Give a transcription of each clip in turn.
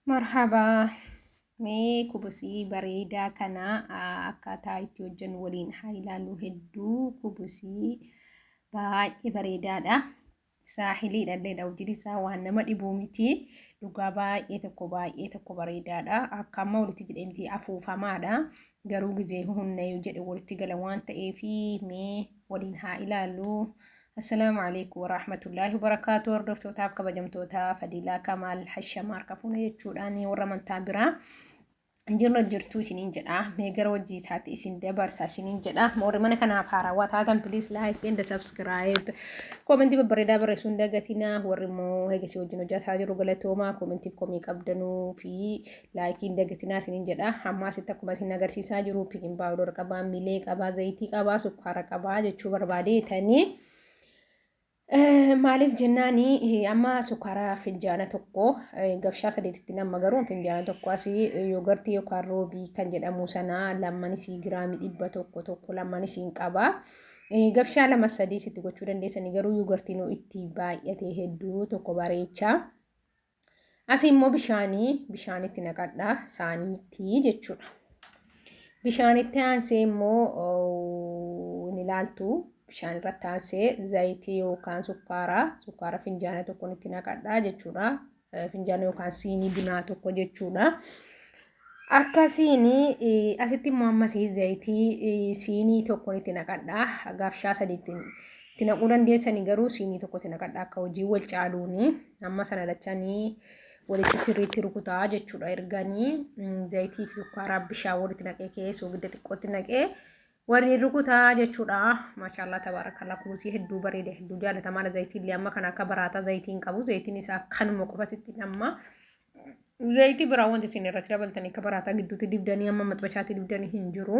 مرحبا mee kubusii bareedaa kana akkaataa itti hojjennu waliin haa ilaallu. Hedduu kubusii baay'ee bareedaadha. Saahiliidha illee hojii isaa waan nama dhibuu miti. Dhugaa baay'ee tokko bareedaadha. Akka amma walitti jedhee miti afuufamaadha. Garuu gizee humna yoo jedhe walitti gala waan ta'eef mee waliin haa ilaallu. السلام عليكم ورحمة الله وبركاته. وردفتوتا كبجمتوتا فديلا كمال حشمار كفونا يجوداني ورمان تابرا جرنا جرتو سنين جدا ميغر وجي ساتي سين دبرسا سنين جدا مور من كان افارا واتاتم بليز لايك اند سبسكرايب كومنتي ببريدا برسون دغتينا ورمو هيك سي وجنو جات هاجرو غلتوما كومنتي كومي قبدنو في لايك اند دغتينا سنين جدا حما ستكما سين نغر سيسا جرو بيكين باودر قبا ميلي قبا زيتي قبا سكر قبا جچو بربادي تاني maaliif jennaani amma sukkaara finjaana tokko gabshaa sadeetitti nama garuu finjaana tokko asii yoogartii yookaan roobii kan jedhamu sana lammanis giraamii 100 lammanis hin qaba. Gabshaa lama sadii sitti gochuu dandeessanii garuu yoogartiin itti baay'ate hedduu tokko bareecha. Asii immoo bishaanitti naqadha saaniitti jechuudha. Bishaanitti aansee immoo ni ilaaltu. Bishaan irratti aansee zayitii yookaan sukkaara finjaana tokkoon itti naqadhaa jechuudha. Finjaana yookaan siinii bunaa tokko jechuudha. Akkasiin asitti immoo ammas zayitii siinii tokkoon itti naqadhaa. Gabshaa sadiitti itti naquu dandeessanii garuu siinii tokkotti naqadhaa akka hojii wal caaluuni. Amma sana dachanii walitti sirriitti rukutaa jechuudha. Erganii zayitii fi sukkaara bishaan walitti naqee keessoo gidda xiqqootti naqee warri rukutaa jechuudha. Maashaallah tabarakallah kubusii hedduu bareeda hedduu jaalatamaa zayitiin illee amma kan akka baraata zayitiin qabu zayitiin isaa kanuma qofasitti amma zayitii biraa wanti isin irratti dabaltanii akka baraata gidduutti dibdanii amma maxbachaatti dibdanii hin jiru.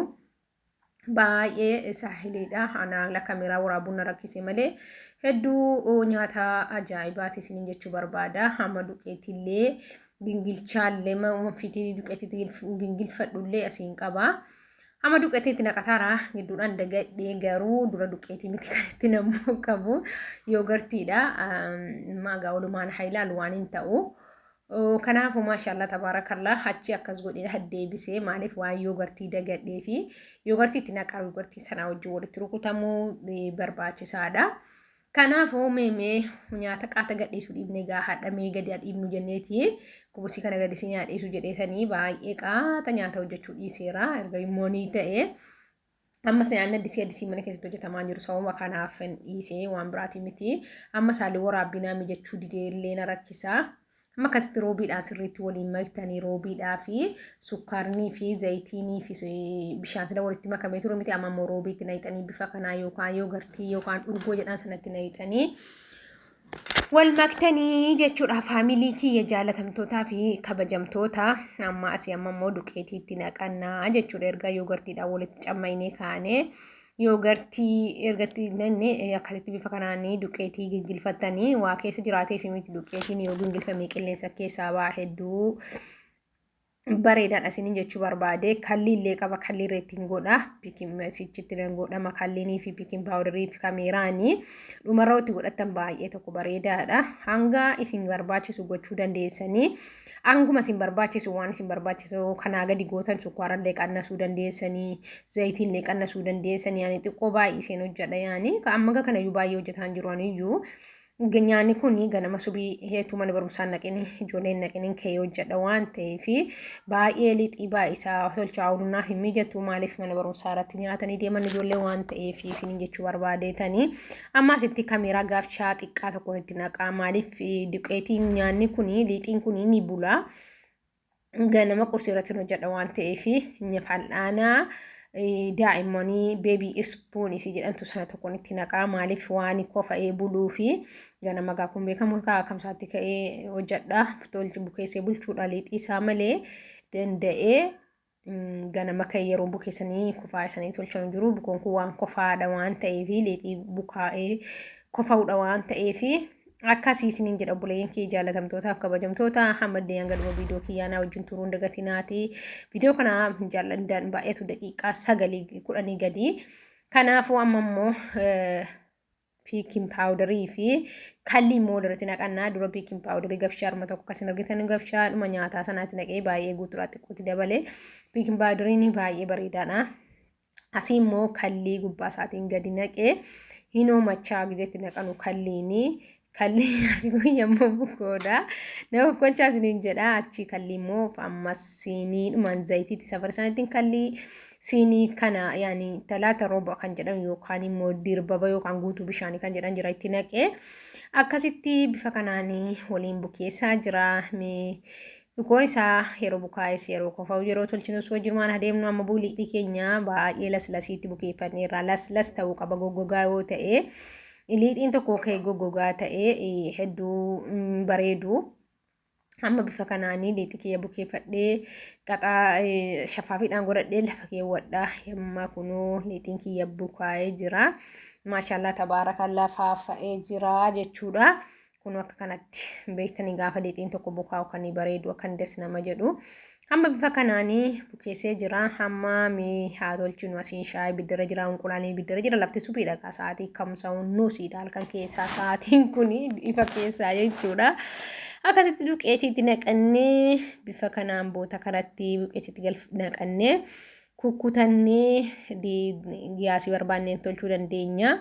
Baay'ee saahiliidha. Ana la kaameraa waraabuun rakkisee malee hedduu nyaata ajaa'ibaati isiniin jechuu barbaada. Amma duqeetillee gingilchaallee fitii duqeetti gingilfadhullee asiin qaba. Amma duqeetti naqataara gidduudhaan dagadhee garuu dura duqeetti miti kan itti namuu qabu yoogartiidha. Maagaa walumaan haa ilaalu waan hin ta'u. Kanaafuu maashaallah tabarakallah achi akkas godhee deebisee maaliif waan yoogartii dagadhee fi yoogartii itti naqaa yoogartii sana wajjin walitti rukutamuu barbaachisaadha. Kanaafuu meemee nyaata qaata gadhiisuu dhiibnee haadhamee gadi dhiibnu jenneeti kubusii kana gadhiisee nyaadhiisuu jedheesanii baay'ee qaata nyaata hojjechuu dhiiseera. Erga immoo ni ta'e amma nyaanni addisii mana keessatti hojjetamaa jiru sababa kanaaf dhiisee waan biraatii miti. Amma saalii waraabinaa mijachuu didee illee na rakkisa. Amma akkasitti roobiidhaan sirriitti waliin maktanii roobiidhaa fi sukkaarnii fi zayitiinii fi bishaan sida walitti makamee ture miti. Amma immoo roobiitti naqxanii bifa kanaa yookaan yoogartii yookaan urgoo jedhan sanatti naqxanii wal maktanii jechuudha. Faamilii kiyya jaalatamtootaa fi kabajamtoota amma asii amma immoo duqeetiitti naqannaa jechuudha. Erga yoogartiidhaan walitti cammaynee kaanee yoogartii ergatti nanne akkasitti bifa kanaan duqeetii gingilfatanii waa keessa jiraatee fi miti duqeetiin yoo gingilfamee qilleensa keessaa baa hedduu bareedaadha isiniin jechuu barbaade. Kalli illee qaba kalli irratti godha piikin mesichitti godha makallinii fi piikin paawudarii fi kaameraanii dhumarra itti godhatan baay'ee tokko bareedaadha. Hanga isin barbaachisu gochuu dandeessanii anguma isin barbaachisu waan isin barbaachisu kanaa gadi gootan sukkaara illee qannasuu dandeessanii zayitiin illee qannasuu dandeessanii ani xiqqoo baay'ee isin hojjedha yaani amma kana iyyuu baay'ee hojjetaan jiru aniyyuu. Nyaanni kun ganama subii heetuu mana barumsaan naqanii ijoolleen naqanii ka'ee hojjedha waan ta'eef baay'ee lixii baay'isaa tolchaa'uu naaf hin mijatu maaliif mana barumsaa irratti nyaatanii deeman ijoollee waan ta'eef isiniin jechuu barbaadeetanii amma asitti kaameraa gaafchaa xiqqaa tokkoon itti naqaa maaliif duqeetiin nyaanni kun lixiin kun ni bula ganama qursii irratti hojjedha waan ta'eef fal'aanaa daa'immanii beebii ispuun isii jedhamtu sana tokkoon itti naqaa maaliif waan kofa'ee buluu fi ganama gaa kun beekamu kamsaatti ka'ee hojjedha tolchi bukeessee bulchuudha lixii isaa malee danda'ee ganama kan yeroo bukeessanii kofaa isaanii tolchan jiru bukoon kun waan kofaadha waan ta'eef lixii bukaa'ee kofa'uudha waan ta'eef akkasii isiniin jedha obboleeyyan kee jaalatamtootaaf kabajamtoota hammadee hanga dhuma viidiyoo kiyyaanaa wajjin turuun dagatinaati. Viidiyoo kana jaalladhaan baay'eetu daqiiqaa 9 10 gadi. Kanaafuu amma immoo piikin paawudarii fi kallii immoo irratti naqannaa dura piikin paawudarii gabshaa arma tokko akkasiin argitan gabshaa dhuma nyaataa sanaatti naqee baay'ee guuturaa xiqqootti dabalee piikin paawudariin baay'ee bareedaadha. Asii immoo kallii gubbaa isaatiin gadi naqee hinoo machaa gizeetti naqanu kalliini. Kalliin yommuu bukoodha. Nama kolchaa isiniin jedha achi kallii immoo ammas siinii dhumaan zayitiitti safara isaaniitiin kallii siinii kana yaani talaata rooba kan jedhamu yookaan immoo dirbaba yookaan guutuu bishaanii kan jedhan jira itti naqee akkasitti bifa kanaanii waliin bukeessaa jira. Bukoon isaa yeroo bukaa'es yeroo qofaa'u yeroo tolchinus wajjirumaan adeemnu amma buliitii keenya baay'ee laslasiitti bukeeffanneerra laslas ta'uu qaba goggogaa yoo ta'e liixiin tokko ka'e goggogaa ta'e hedduu bareedu. Amma bifa kanaanii liixii kiyya bukeeffadhee qaxaa shafaafiidhaan godhadhee lafa keewwadha. Yamma kunoo liixiin kiyya bukaa'ee jira. Maashaallah tabaarakallaa faaffa'ee jira jechuudha. Kun akka kanatti beektanii gaafa liixiin tokko bukaa'u kan bareedu akkan des nama jedhu. Amma bifa kanaanii bukeessee jira. Amma haa tolchinu asiin shaayii biddira jira, unqulaanii biddira jira. Lafti suphiidha kaa sa'aatii kamsa hunnuusiidha halkan keessaa sa'aatiin kun ifa keessaa jechuudha. Akkasitti duqeetiitti naqannee bifa kanaan boota kanatti duqeetiitti naqannee kukkutannee giyaasii barbaanneen tolchuu dandeenya.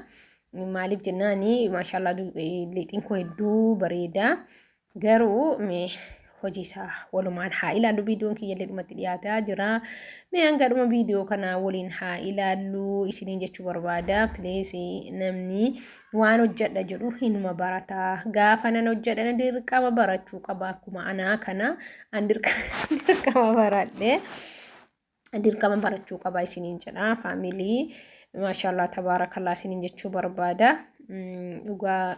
Maaliif jennaani maashaallah liixiin koo hedduu bareeda. Garuu hojii isaa walumaan haa ilaallu viidiyoon kiyyallee dhumatti dhiyaataa jira. Hanga dhuma viidiyoo kana waliin haa ilaallu isiniin jechuu barbaada. Please namni waan hojjedha jedhu hinuma barata. Gaafa nan hojjedha dirqama barachuu qaba akkuma anaa kana an dirqama baradhe. Dirqama barachuu qaba isiniin jedha faamilii. Maashaallah tabaarakallaa isiniin jechuu barbaada. Dhugaa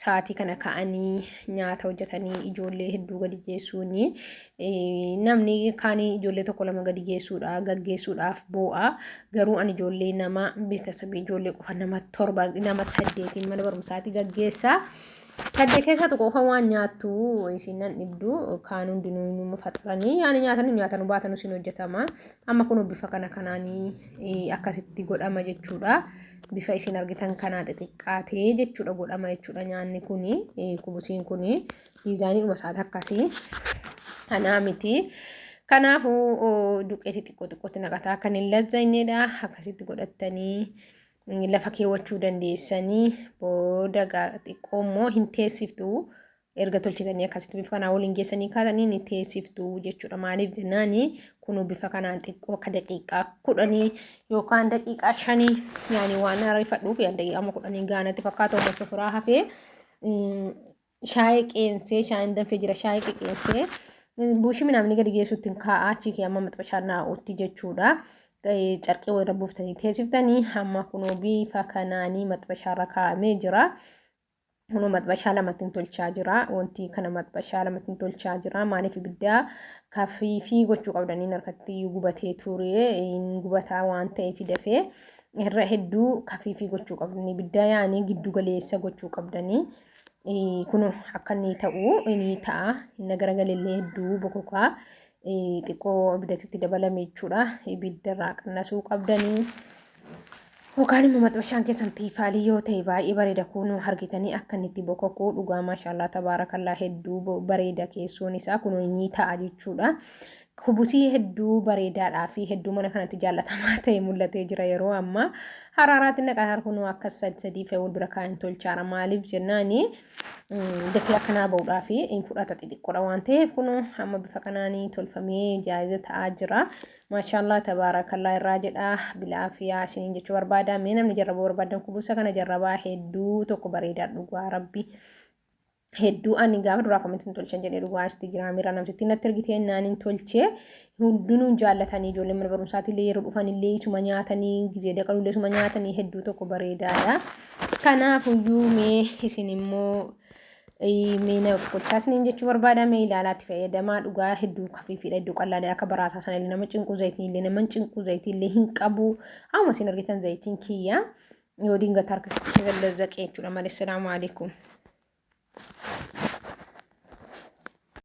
sa'aatii kana ka'anii nyaata hojjetanii ijoollee hedduu gadi geessuuni. Namni kaanii ijoollee tokko lama gadi geessuudha gaggeessuudhaaf boo'a. Garuu ani ijoollee nama beekasabii ijoollee qofa nama 7 nama 8 mana barumsaatti gaggeessa. Kadde keessa tokko kan waan nyaattu isinan dhibdu kaan hundinuu nu faxaranii yaani nyaatanu baatanu isin hojjetama. Amma kun bifa kana kanaanii akkasitti godhama jechuudha. Bifa isin argitan kanaa xixiqqaatee jechuudha godhama jechuudha nyaanni kuni kubusiin kuni diizaayinii dhuma isaati akkasii kanaa miti. Kanaafuu duqeetii xiqqootti naqataa kan hin lazzayneedha akkasitti godhattanii lafa keewwachuu dandeessanii booda xiqqoo immoo hin teessiftu erga tolchitanii akkasitti bifa kanaa waliin geessanii kaatanii ni teessiftu jechuudha. Maaliif jennaani kun bifa kanaan xiqqoo akka daqiiqaa 10 yookaan daqiiqaa 5 yaani waan ariifadhuuf daqiiqaa 10 gaanatti fakkaatu amma sofuraa hafee shaayii qeensee shaayiin danfee jira shaayii qeensee buushii namni gadi geessutti kaa'aa achi amma maxxashaan naa'utti jechuudha. Carqee wayirra buuftanii teessiftanii amma kunoo bifa kanaanii maxxashaarra kaa'amee jira. Kunoo maxxashaa lamatti tolchaa jira. Wanti kana maxxashaa lamatti tolchaa jira. Maaliif ibiddaa kaffii gochuu qabdanii harkatti gubatee ture gubataa waan ta'eef dafee irra hedduu kaffii gochuu qabdanii ibiddaa yaani giddu galeessa gochuu qabdanii. Kunoo akka inni ta'u inni ta'a. Inni garagallee hedduu bokokaa. Xiqqoo ibiddatti dabalame jechuudha. Ibiddarraa qannasuu qabdanii. Yookaan immoo maxxashaan keessan tiifaalii yoo ta'e baay'ee bareeda kunuu argitanii akka inni itti bokokuu dhugaa maashaallah tabaarakallaa hedduu bareeda keessoon isaa kunuu inni ta'a jechuudha. Kubusii hedduu bareedaadhaa fi hedduu mana kanatti jaallatamaa ta'e mul'atee jira yeroo ammaa. Haraaraatti naqataa kunuu akka sadii fe'ee wal bira kaa'in tolchaara. Maaliif jennaani dafee akkanaa bahuudhaa fi fudhata xixiqqoodha waan ta'eef kunuu amma bifa kanaanii tolfamee jaayiza ta'aa jira. Maashaallah tabaarakallaa irraa jedha bilaafiyaa isiniin jechuu barbaada. Mee namni jarrabuu barbaadan kubusa kana jarrabaa hedduu tokko bareedaa dhugaa rabbi. Hedduu ani gaafa duraa komentiin tolchan jedhee dhugaa Instagiraamiirraa namtitti natti ergitee naaniin tolchee hundinuun jaallatanii ijoollee mana barumsaatti illee yeroo dhufan illee isuma nyaatanii gizee daqalullee isuma nyaatanii hedduu tokko bareedaadha. Kanaafuyyuu mee isin immoo mee nama tolchaa isiniin jechuu barbaada. Mee ilaalaatti fayyadamaa dhugaa hedduu kafiifidha hedduu qallaadha akka baraataa sana illee nama cinquu zayitii illee nama cinquu zayitii illee hin qabu. Amma isin argitan zayitiin kiyya yoo dinga tarka keessa lazzaqee jechuudha malee. Assalaamu alaikum.